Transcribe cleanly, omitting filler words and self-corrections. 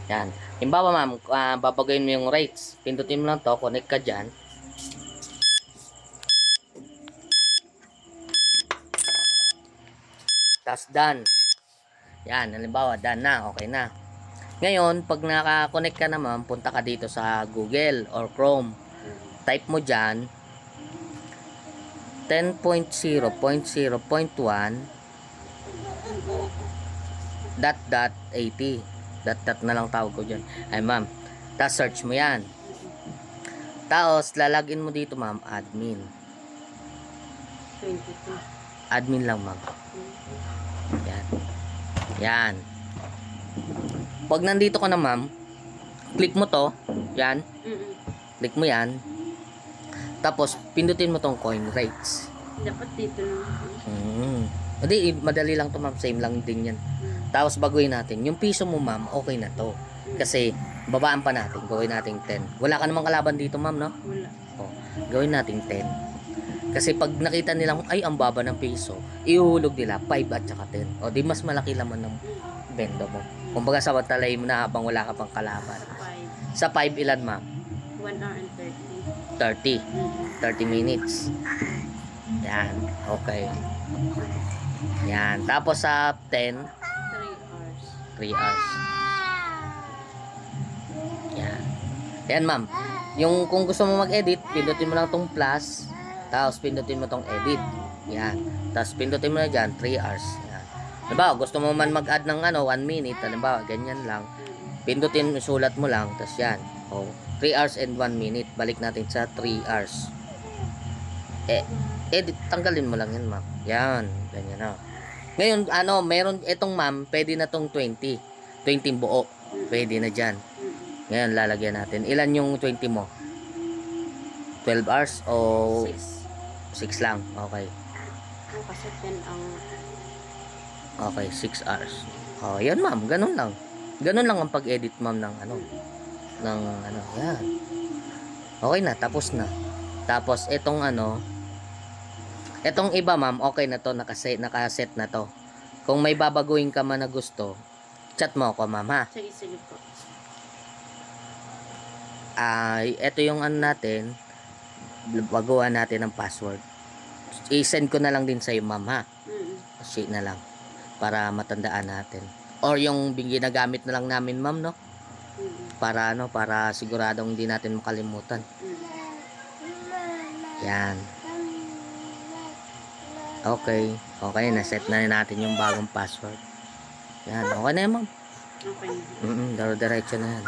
Yan. Halimbawa ma'am, babaguhin mo yung rates. Pindutin mo lang to, connect ka dyan. Tapos done. Yan, halimbawa done na, okay na. Ngayon, pag naka-connect ka na ma'am, punta ka dito sa Google or Chrome. Type mo dyan 10.0.0.1 .80 na lang tawag ko dyan. Ay ma'am, tapos search mo yan. Tapos lalagin mo dito ma'am, admin. 22. Admin lang ma'am. Yan. Yan. Pag nandito ka na ma'am, click mo to. Yan. Click mo yan. Tapos pindutin mo tong coin rates. Dapat dito lang. Hindi, madali lang to ma'am. Same lang din yan. Tapos baguhin natin. Yung piso mo ma'am, okay na to. Kasi babaan pa natin. Gawin natin 10. Wala ka namang kalaban dito ma'am, no? Wala. O, gawin natin 10. Kasi pag nakita nilang, ay, ang baba ng piso, ihulog nila 5 at saka 10. O, di mas malaki laman ng bendo mo. Kumbaga sa talay mo na habang wala ka pang kalaban. 5. Sa 5 ilan ma'am? 1 hour and 30. 30. 30 minutes. Yan. Okay. Yan. Tapos sa 10, 3 hours. 3 hours. Yan. Yan ma'am. Yung kung gusto mo mag-edit, pindutin mo lang tong plus. Tapos pindutin mo tong edit. Yan. Tapos pindutin mo na dyan, 3 hours. Yan. Halimbawa, gusto mo man mag-add ng 1 minute. Halimbawa, ganyan lang. Pindutin, sulat mo lang. Tapos yan. Oh, 3 hours and 1 minute. Balik natin sa 3 hours. Edit, tanggalin mo lang yan ma'am. Yan. Ganyan na. Ngayon, meron itong ma'am, pwede na tong 20. 20 buo. Pwede na dyan. Ngayon, lalagyan natin. Ilan yung 20 mo? 12 hours o 6 lang? Okay. Kasi 10 ang... Okay, 6 hours. Oh, yan ma'am. Ganun lang. Ganun lang ang pag-edit ma'am ng yan. Okay na, tapos na. Tapos, itong itong iba ma'am, okay na to, nakaset na to. Kung may babaguhin ka man na gusto, chat mo ako ma'am ha. Sige po. Ito yung natin, baguhan natin ng password. I-send ko na lang din sa iyo ma'am ha. Sheet na lang para matandaan natin. Or yung ginagamit na lang namin ma'am, no? Para para siguradong hindi natin makalimutan. Yan. Okay. Okay, na-set na natin yung bagong password. Yan, okay na yan ma'am. Okay. Diretso na yan.